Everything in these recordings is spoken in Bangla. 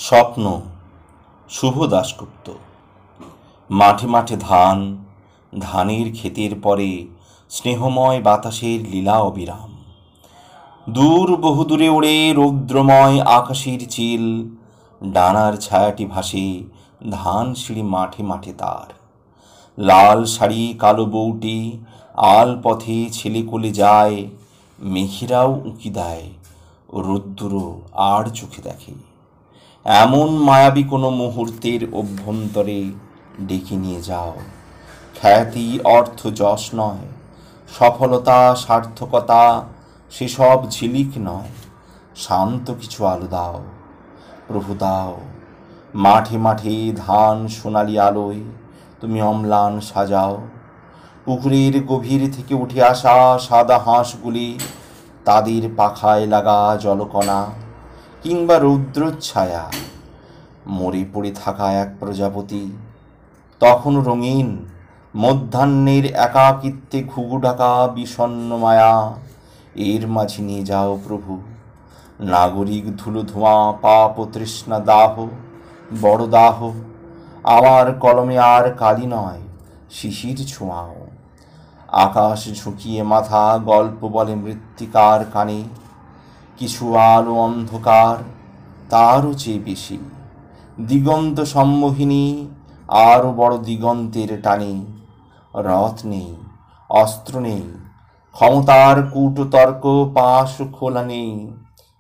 স্বপ্ন। শুভ দাশগুপ্ত। মাঠে মাঠে ধান, ধানের ক্ষেতের পরে স্নেহময় বাতাসের লীলা অবিরাম। দূর বহুদূরে ওড়ে রৌদ্রময় আকাশের চিল, ডানার ছায়াটি ভাসে ধান সিঁড়ি মাঠে মাঠে তার। লাল শাড়ি কালো বউটি আল পথে ছেলে কোলে যায়, মেঘেরাও উঁকি দেয়, রোদ্দুরও আর চোখে দেখে। এমন মায়াবী কোনো মুহূর্তের অভ্যন্তরে ডেকে নিয়ে যাও। খ্যাতি অর্থ যশ নয়, সফলতা সার্থকতা সেসব ঝিলিক নয়, শান্ত কিছু আলো দাও প্রভু দাও। মাঠে মাঠে ধান সোনালি আলোয় তুমি অম্লান সাজাও। পুকুরের গভীর থেকে উঠে আসা সাদা হাঁসগুলি, তাদের পাখায় লাগা জলকণা কিংবা রৌদ্রচ্ছায়া, মরে পড়ে থাকা এক প্রজাপতি তখন রঙিন মধ্যাহ্নের একাকিত্বে ঘুঘু ডাকা বিষণ্ণ মায়া। এর মাঝে নিয়ে যাও প্রভু নাগরিক ধুলো ধোঁয়া পাপ ও তৃষ্ণা দাহ, বড় দাহ। আমার কলমে আর কালি নয়, শিশির ছোঁয়াও। আকাশ ঝুঁকিয়ে মাথা গল্প বলে মৃত্তিকার কানে, কিছু আলো অন্ধকার তারও চেয়ে বেশি। দিগন্ত সম্মোহিনী আরও বড় দিগন্তের টানে। রথ নেই, অস্ত্র নেই, ক্ষমতার কূটতর্ক পাশ খোলা নেই,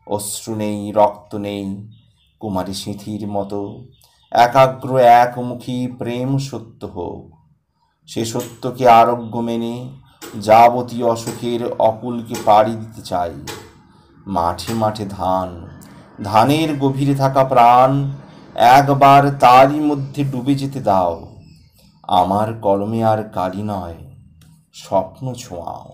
অশ্রু নেই, রক্ত নেই, কুমারী সিঁথির মতো একাগ্র একমুখী প্রেম সত্য হোক। সে সত্যকে আরোগ্য মেনে যাবতীয় অসুখের অকুলকে পাড়ি দিতে চাই। মাঠে মাঠে ধান, ধানের গভীরে থাকা প্রাণ একবার তারই মধ্যে ডুবে যেতে দাও। আমার কলমে আর কালি নয়, স্বপ্ন ছোঁয়াও।